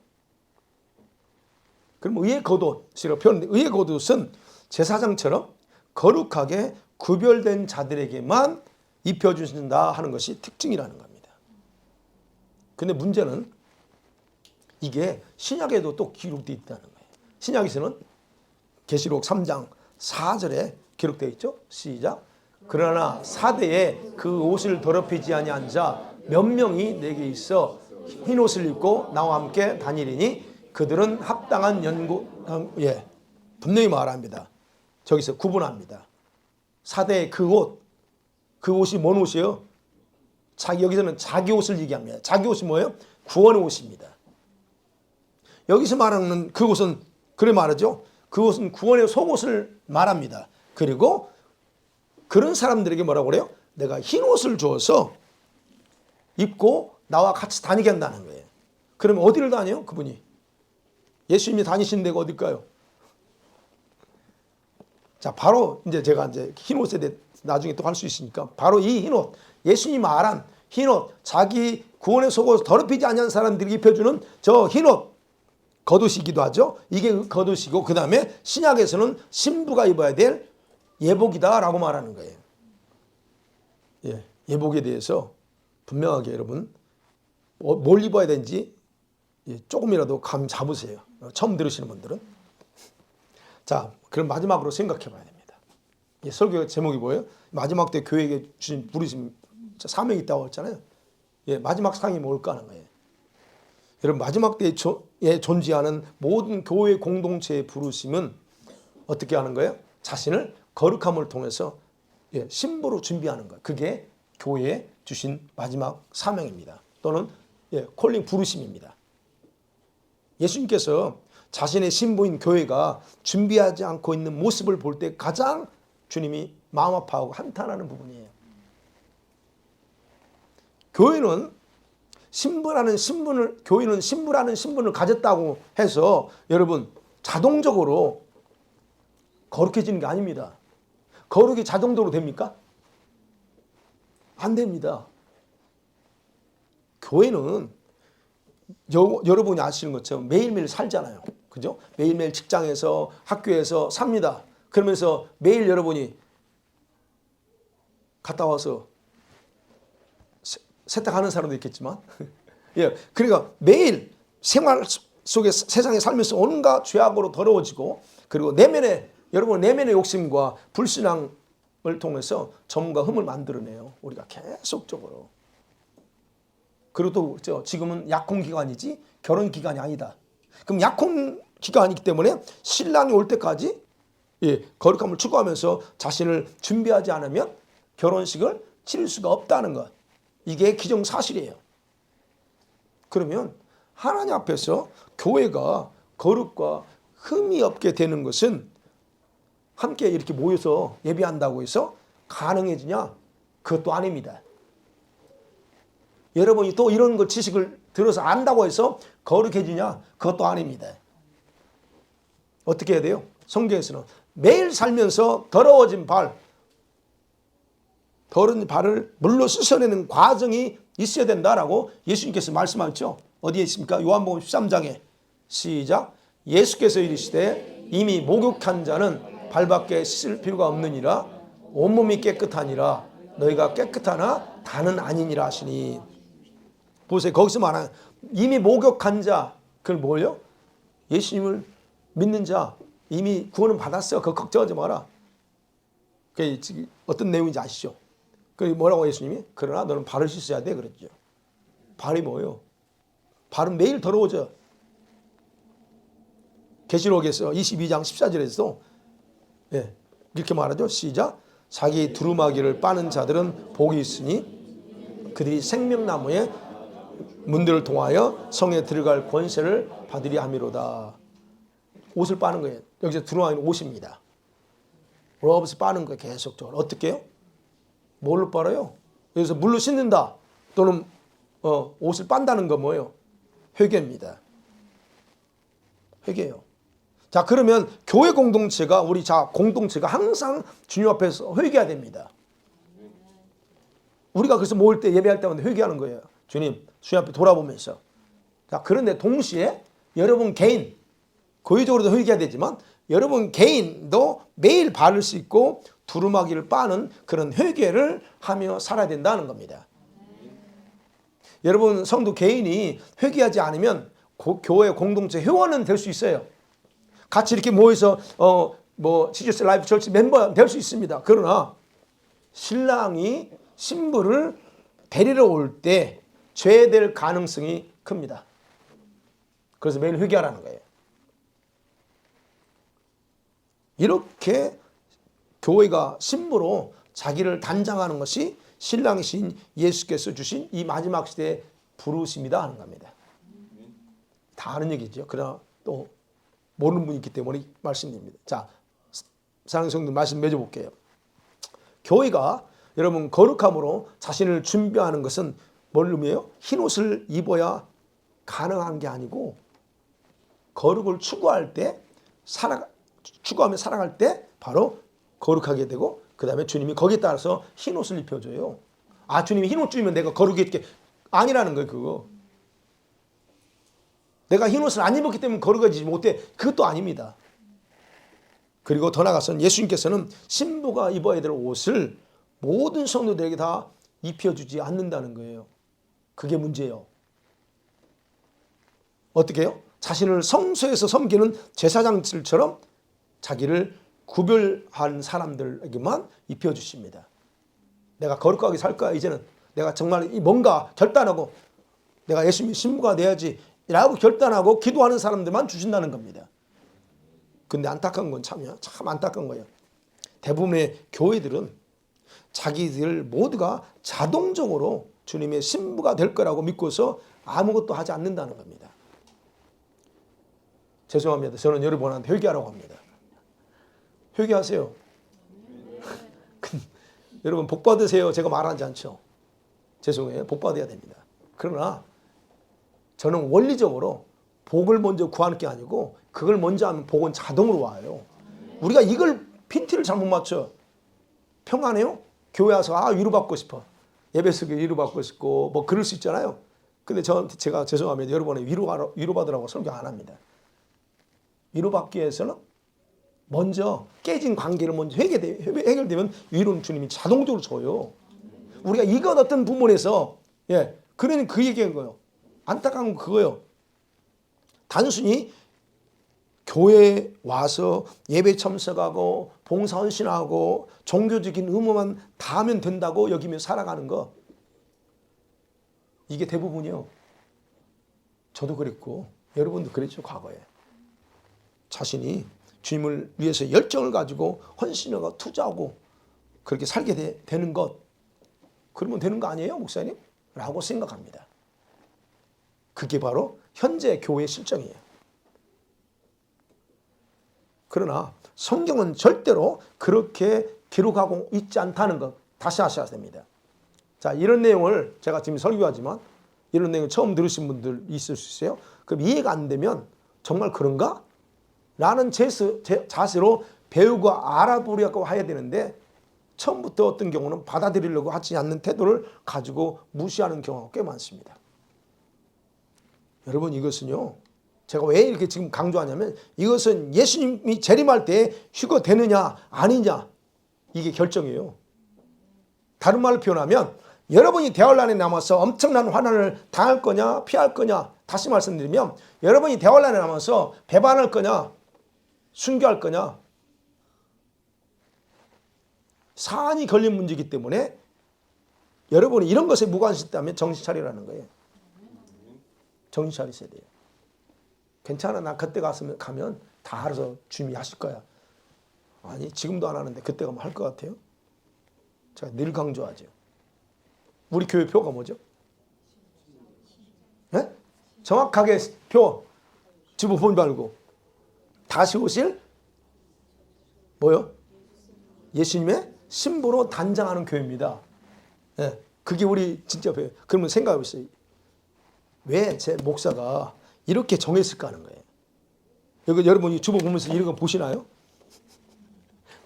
그럼 의의 겉옷이라고 표현하는데 의의 겉옷은 제사장처럼 거룩하게 구별된 자들에게만 입혀주신다 하는 것이 특징이라는 겁니다. 근데 문제는 이게 신약에도 또 기록되어 있다는 거예요. 신약에서는 계시록 3장 4절에 기록되어 있죠. 시작. 그러나 사대에 그 옷을 더럽히지 아니한 자 몇 명이 내게 있어 흰 옷을 입고 나와 함께 다니리니 그들은 합당한 분명히 말합니다. 저기서 구분합니다. 사대의 그 옷이 뭔 옷이에요? 여기서는 자기 옷을 얘기합니다. 자기 옷이 뭐예요? 구원의 옷입니다. 여기서 말하는 그 옷은 그래 말하죠. 그 옷은 구원의 속옷을 말합니다. 그리고 그런 사람들에게 뭐라고 그래요? 내가 흰 옷을 주어서 입고 나와 같이 다니게 한다는 거예요. 그러면 어디를 다녀요? 그분이 예수님이 다니신 데가 어딜까요? 자, 바로 제가 흰 옷에 대해 나중에 또 할 수 있으니까 바로 이 흰 옷, 예수님이 말한 흰 옷, 자기 구원의 속옷을 더럽히지 않은 사람들이 입혀주는 저 흰 옷, 겉옷이기도 하죠. 이게 겉옷이고 그 다음에 신약에서는 신부가 입어야 될 예복이다라고 말하는 거예요. 예복에 대해서 분명하게 여러분 뭘 입어야 되는지 조금이라도 감 잡으세요. 처음 들으시는 분들은. 자, 그럼 마지막으로 생각해 봐야 됩니다. 설교 제목이 뭐예요? 마지막 때 교회에게 주신 부르심 사명이 있다고 했잖아요. 마지막 상이 뭘까 하는 거예요. 여러분 마지막 때에 존재하는 모든 교회 공동체의 부르심은 어떻게 하는 거예요? 자신을 거룩함을 통해서 신부로 준비하는 거예요. 그게 교회에 주신 마지막 사명입니다. 또는 콜링 부르심입니다. 예수님께서 자신의 신부인 교회가 준비하지 않고 있는 모습을 볼 때 가장 주님이 마음 아파하고 한탄하는 부분이에요. 교회는 신부라는 신분을 가졌다고 해서 여러분 자동적으로 거룩해지는 게 아닙니다. 거룩이 자동적으로 됩니까? 안 됩니다. 교회는 여러분이 아시는 것처럼 매일매일 살잖아요. 그죠? 매일매일 직장에서 학교에서 삽니다. 그러면서 매일 여러분이 갔다 와서 세탁하는 사람도 있겠지만 그러니까 매일 생활 속에 세상에 살면서 온갖 죄악으로 더러워지고 그리고 여러분 내면의 욕심과 불신앙을 통해서 점과 흠을 만들어내요. 우리가 계속적으로. 그리고 또 지금은 약혼 기간이지 결혼 기간이 아니다. 그럼 약혼 기간이기 때문에 신랑이 올 때까지 거룩함을 추구하면서 자신을 준비하지 않으면 결혼식을 치를 수가 없다는 것. 이게 기정사실이에요. 그러면 하나님 앞에서 교회가 거룩과 흠이 없게 되는 것은 함께 이렇게 모여서 예배한다고 해서 가능해지냐? 그것도 아닙니다. 여러분이 또 이런 것 지식을 들어서 안다고 해서 거룩해지냐? 그것도 아닙니다. 어떻게 해야 돼요? 성경에서는 매일 살면서 더러운 발을 물로 씻어내는 과정이 있어야 된다라고 예수님께서 말씀하셨죠. 어디에 있습니까? 요한복음 13장에 시작. 예수께서 이르시되 이미 목욕한 자는 발밖에 씻을 필요가 없느니라 온몸이 깨끗하니라 너희가 깨끗하나 다는 아니니라 하시니. 보세요. 거기서 말하는 이미 목욕한 자, 그걸 뭐예요? 예수님을 믿는 자, 이미 구원은 받았어요. 그거 걱정하지 마라. 그게 어떤 내용인지 아시죠? 그 뭐라고 예수님이? 그러나 너는 발을 씻어야 돼 그랬죠. 발이 뭐예요? 발은 매일 더러워져. 계시록에서 22장 14절에서 이렇게 말하죠. 시작. 자기 두루마기를 빠는 자들은 복이 있으니 그들이 생명나무의 문들을 통하여 성에 들어갈 권세를 받으리 함이로다. 옷을 빠는 거예요. 여기서 두루마기는 옷입니다. 로브스 빠는 거예요. 계속적으로. 어떻게 해요? 뭘로 빨아요? 여기서 물로 씻는다 또는 옷을 빤다는 건 뭐예요? 회개입니다. 회개예요. 자, 그러면 교회 공동체가 공동체가 항상 주님 앞에서 회개해야 됩니다. 우리가 그래서 모일 때 예배할 때마다 회개하는 거예요. 주님 앞에 돌아보면서. 자, 그런데 동시에 여러분 개인 고의적으로도 회개해야 되지만 여러분 개인도 매일 발을 씻고 두루마기를 빠는 그런 회개를 하며 살아야 된다는 겁니다. 여러분 성도 개인이 회개하지 않으면 교회 공동체 회원은 될 수 있어요. 같이 이렇게 모여서 지저스 라이프 철치 멤버 될 수 있습니다. 그러나 신랑이 신부를 데리러 올 때 죄될 가능성이 큽니다. 그래서 매일 회개하라는 거예요. 이렇게 교회가 신부로 자기를 단장하는 것이 신랑이신 예수께서 주신 이 마지막 시대의 부르심이다 하는 겁니다. 다 아는 얘기죠. 그러나 또 모르는 분이 있기 때문에 말씀드립니다. 자, 사랑하는 성도들 말씀 맺어볼게요. 교회가 여러분 거룩함으로 자신을 준비하는 것은 뭘 의미해요? 흰 옷을 입어야 가능한 게 아니고 거룩을 추구할 때 추구하며 살아갈 때 바로 거룩하게 되고 그 다음에 주님이 거기에 따라서 흰 옷을 입혀줘요. 아, 주님이 흰 옷 주면 내가 거룩이 있게 아니라는 거예요. 그거 내가 흰 옷을 안 입었기 때문에 거룩해지지 못해. 그것도 아닙니다. 그리고 더 나아가서는 예수님께서는 신부가 입어야 될 옷을 모든 성도들에게 다 입혀주지 않는다는 거예요. 그게 문제예요. 어떻게 해요? 자신을 성소에서 섬기는 제사장들처럼 자기를 구별한 사람들에게만 입혀주십니다. 내가 거룩하게 살 거야. 이제는 내가 정말 뭔가 결단하고 내가 예수님의 신부가 돼야지 라고 결단하고 기도하는 사람들만 주신다는 겁니다. 근데 안타까운 건 참 안타까운 거예요. 대부분의 교회들은 자기들 모두가 자동적으로 주님의 신부가 될 거라고 믿고서 아무것도 하지 않는다는 겁니다. 죄송합니다. 저는 여러분한테 회개하라고 합니다. 회개하세요. 여러분 복 받으세요. 제가 말하지 않죠. 죄송해요. 복 받아야 됩니다. 그러나 저는 원리적으로 복을 먼저 구하는 게 아니고 그걸 먼저 하면 복은 자동으로 와요. 우리가 이걸 핀티를 잘못 맞춰. 평안해요? 교회 와서 위로받고 싶어. 예배 속에 위로받고 싶고 뭐 그럴 수 있잖아요. 근데 제가 죄송합니다. 여러분의 위로받으라고 설교 안 합니다. 위로받기 위해서는 먼저 깨진 관계를 먼저 해결되면 위로는 주님이 자동적으로 줘요. 우리가 이것 어떤 부분에서 그러니 그 얘기한 거예요. 안타까운 건 그거예요. 단순히 교회에 와서 예배 참석하고 봉사헌신하고 종교적인 의무만 다 하면 된다고 여기며 살아가는 거, 이게 대부분이요. 저도 그랬고 여러분도 그랬죠. 과거에 자신이 주님을 위해서 열정을 가지고 헌신하고 투자하고 그렇게 살게 되는 것, 그러면 되는 거 아니에요 목사님? 라고 생각합니다. 그게 바로 현재 교회의 실정이에요. 그러나 성경은 절대로 그렇게 기록하고 있지 않다는 것 다시 아셔야 됩니다. 자, 이런 내용을 제가 지금 설교하지만 이런 내용을 처음 들으신 분들 있을 수 있어요. 그럼 이해가 안 되면 정말 그런가? 라는 자세로 배우고 알아보려고 해야 되는데 처음부터 어떤 경우는 받아들이려고 하지 않는 태도를 가지고 무시하는 경우가 꽤 많습니다. 여러분 이것은요, 제가 왜 이렇게 지금 강조하냐면 이것은 예수님이 재림할 때 휴거되느냐 아니냐 이게 결정이에요. 다른 말로 표현하면 여러분이 대환란에 남아서 엄청난 환난을 당할 거냐 피할 거냐, 다시 말씀드리면 여러분이 대환란에 남아서 배반할 거냐 순교할 거냐, 사안이 걸린 문제이기 때문에 여러분이 이런 것에 무관심있다면 정신 차리라는 거예요. 정신 차리셔야 돼요. 괜찮아, 나 그때 가면 다 알아서 주님이 하실 거야. 아니 지금도 안 하는데 그때 가면 할 것 같아요? 제가 늘 강조하죠. 우리 교회 표가 뭐죠? 네? 정확하게 표 집어보지 말고 다시 오실 뭐요? 예수님의 신부로 단장하는 교회입니다. 네, 그게 우리 진짜 교회. 그러면 생각해 보세요. 왜 제 목사가 이렇게 정했을까 하는 거예요. 여기 여러분이 주보 보면서 이런 거 보시나요?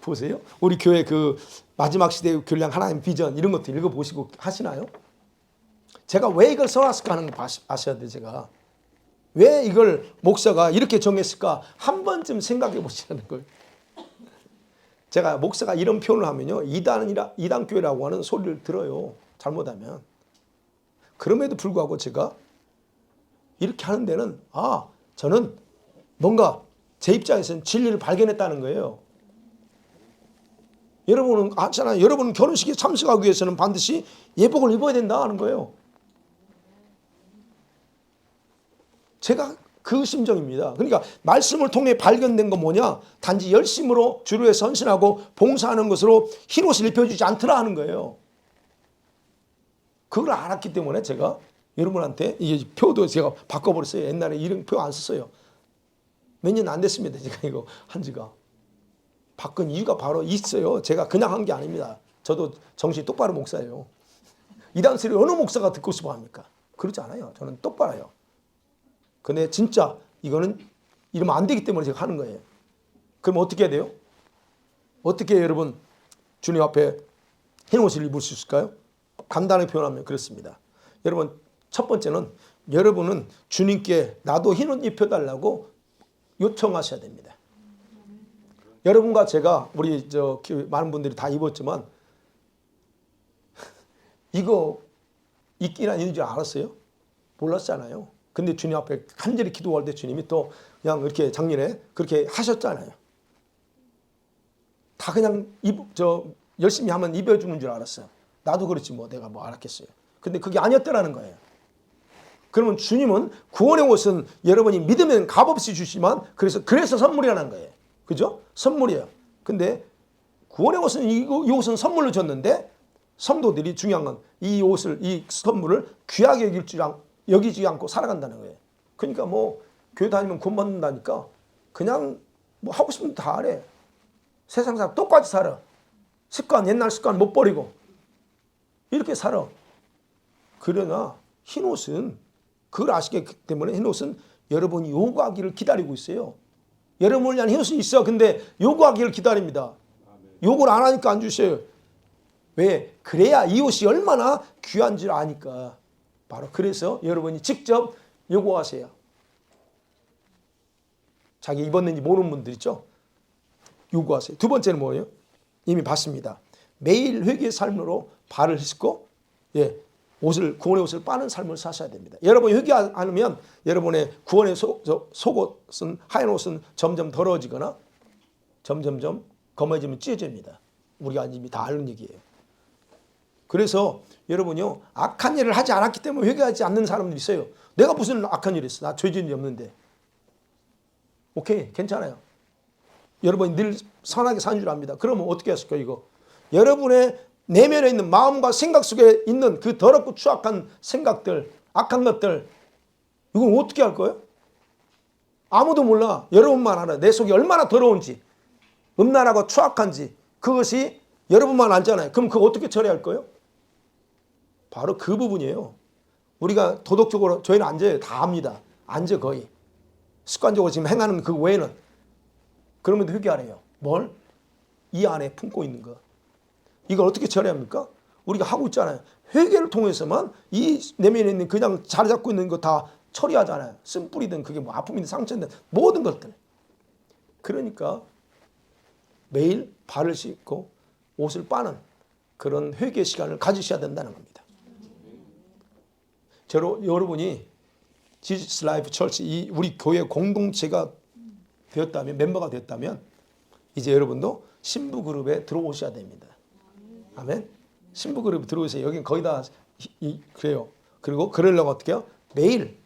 보세요. 우리 교회 그 마지막 시대의 교량 하나님 비전 이런 것도 읽어보시고 하시나요? 제가 왜 이걸 써놨을까 하는 거 아셔야 돼요. 제가 왜 이걸 목사가 이렇게 정했을까 한 번쯤 생각해 보시라는 거예요. 제가 목사가 이런 표현을 하면요, 이단 교회라고 하는 소리를 들어요. 잘못하면. 그럼에도 불구하고 제가 이렇게 하는 데는 저는 뭔가 제 입장에서는 진리를 발견했다는 거예요. 여러분은 아잖아요. 여러분은 결혼식에 참석하기 위해서는 반드시 예복을 입어야 된다 하는 거예요. 제가 그 심정입니다. 그러니까 말씀을 통해 발견된 건 뭐냐? 단지 열심으로 주를 위해 헌신하고 봉사하는 것으로 흰옷을 입혀주지 않더라 하는 거예요. 그걸 알았기 때문에 제가 여러분한테 이 표도 제가 바꿔버렸어요. 옛날에 이런 표 안 썼어요. 몇 년 안 됐습니다. 제가 이거 한 지가. 바꾼 이유가 바로 있어요. 제가 그냥 한 게 아닙니다. 저도 정신이 똑바로 목사예요. 이단 소리 어느 목사가 듣고 싶어 합니까? 그렇지 않아요. 저는 똑바로요. 근데 진짜 이거는 이러면 안 되기 때문에 제가 하는 거예요. 그럼 어떻게 해야 돼요? 어떻게 여러분 주님 앞에 흰 옷을 입을 수 있을까요? 간단하게 표현하면 그렇습니다. 여러분 첫 번째는 여러분은 주님께 나도 흰 옷 입혀달라고 요청하셔야 됩니다. 여러분과 제가 우리 많은 분들이 다 입었지만 이거 있기나 있는 줄 알았어요? 몰랐잖아요. 근데 주님 앞에 간절히 기도할 때 주님이 또 그냥 이렇게 작년에 그렇게 하셨잖아요. 다 그냥 열심히 하면 입어주는 줄 알았어요. 나도 그렇지 뭐 내가 뭐 알았겠어요. 근데 그게 아니었더라는 거예요. 그러면 주님은 구원의 옷은 여러분이 믿으면 값없이 주시지만 그래서 선물이라는 거예요. 그죠? 선물이에요. 근데 구원의 옷은 이 옷은 선물로 줬는데 성도들이 중요한 건 이 옷을 이 선물을 귀하게 여기지 않고 살아간다는 거예요. 그러니까 뭐 교회 다니면 구원 받는다니까 그냥 뭐 하고 싶은 다 하래. 세상 사람 똑같이 살아. 옛날 습관 못 버리고 이렇게 살아. 그러나 흰 옷은 그걸 아시기 때문에 흰 옷은 여러분이 요구하기를 기다리고 있어요. 여러분을 위한 흰 옷이 있어. 근데 요구하기를 기다립니다. 요구를 안 하니까 안 주셔요. 왜? 그래야 이 옷이 얼마나 귀한 줄 아니까. 바로 그래서 여러분이 직접 요구하세요. 자기 입었는지 모르는 분들 있죠? 요구하세요. 두 번째는 뭐예요? 이미 봤습니다. 매일 회개의 삶으로 발을 씻고 구원의 옷을 빠는 삶을 사셔야 됩니다. 여러분이 회개 안 하면 여러분의 구원의 속옷은 하얀 옷은 점점 더러워지거나 점점점 검어지면 찢어집니다. 우리가 이미 다 아는 얘기예요. 그래서 여러분요 악한 일을 하지 않았기 때문에 회개하지 않는 사람들이 있어요. 내가 무슨 악한 일을 했어? 나 죄 지은 일 없는데. 오케이 괜찮아요. 여러분이 늘 선하게 사는 줄 압니다. 그러면 어떻게 하실까요? 이거 여러분의 내면에 있는 마음과 생각 속에 있는 그 더럽고 추악한 생각들, 악한 것들 이건 어떻게 할 거예요? 아무도 몰라. 여러분만 알아. 내 속이 얼마나 더러운지 음란하고 추악한지 그것이 여러분만 알잖아요. 그럼 그거 어떻게 처리할 거예요? 바로 그 부분이에요. 우리가 도덕적으로 저희는 앉아요. 다 압니다. 앉아 거의. 습관적으로 지금 행하는 그 외에는. 그러면 회개하래요. 뭘? 이 안에 품고 있는 거. 이걸 어떻게 처리합니까? 우리가 하고 있잖아요. 회개를 통해서만 이 내면에 있는 그냥 자리 잡고 있는 거 다 처리하잖아요. 쓴 뿌리든 그게 뭐 아픔이든 상처든 모든 것들. 그러니까 매일 발을 씻고 옷을 빠는 그런 회개 시간을 가지셔야 된다는 겁니다. 여러분이 지저스 라이프 철치 우리 교회 공동체가 되었다면 멤버가 됐다면 이제 여러분도 신부 그룹에 들어오셔야 됩니다. 아멘. 신부 그룹에 들어오세요. 여긴 거의 다 그래요. 그리고 그러려고 어떻게 해요? 매일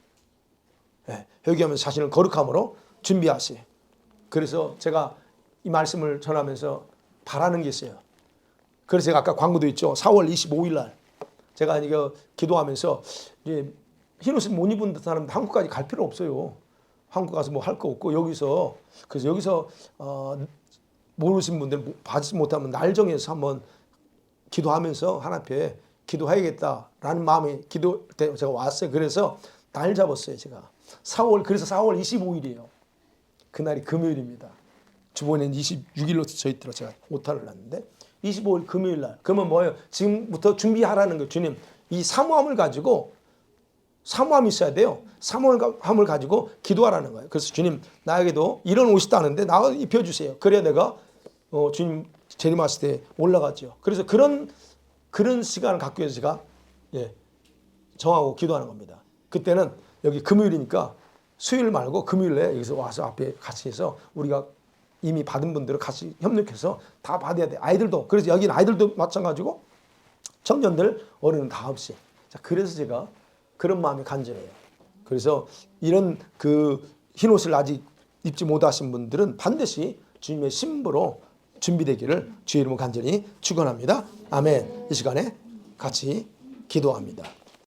회개하면서 자신을 거룩함으로 준비하세요. 그래서 제가 이 말씀을 전하면서 바라는 게 있어요. 그래서 제가 아까 광고도 있죠. 4월 25일 날 제가 이거 기도하면서 흰옷을 못 입은 사람들 한국까지 갈 필요 없어요. 한국 가서 뭐 할 거 없고 그래서 여기서 모르신 분들 받지 못하면 날 정해서 한번 기도하면서 하나님 앞에 기도해야겠다라는 마음이 기도 때 제가 왔어요. 그래서 날 잡았어요. 제가 그래서 4월 25일이에요. 그날이 금요일입니다. 주번엔 26일로 저희들어 제가 오타를 났는데 25일 금요일 날. 그러면 뭐예요? 지금부터 준비하라는 거예요. 주님 이 사모함을 가지고 사모함이 있어야 돼요. 사모함을 가지고 기도하라는 거예요. 그래서 주님 나에게도 이런 옷이 있다는데 나 입혀주세요. 그래야 내가 주님 재림하실 때 올라가죠. 그래서 그런 시간을 갖기 위해서 제가 정하고 기도하는 겁니다. 그때는 여기 금요일이니까 수요일 말고 금요일에 여기서 와서 앞에 같이 해서 우리가 이미 받은 분들은 같이 협력해서 다 받아야 돼. 아이들도. 그래서 여기는 아이들도 마찬가지고 청년들, 어른은 다 없이. 자, 그래서 제가 그런 마음이 간절해요. 그래서 이런 그 흰옷을 아직 입지 못하신 분들은 반드시 주님의 신부로 준비되기를 주의 이름으로 간절히 축원합니다. 아멘. 이 시간에 같이 기도합니다.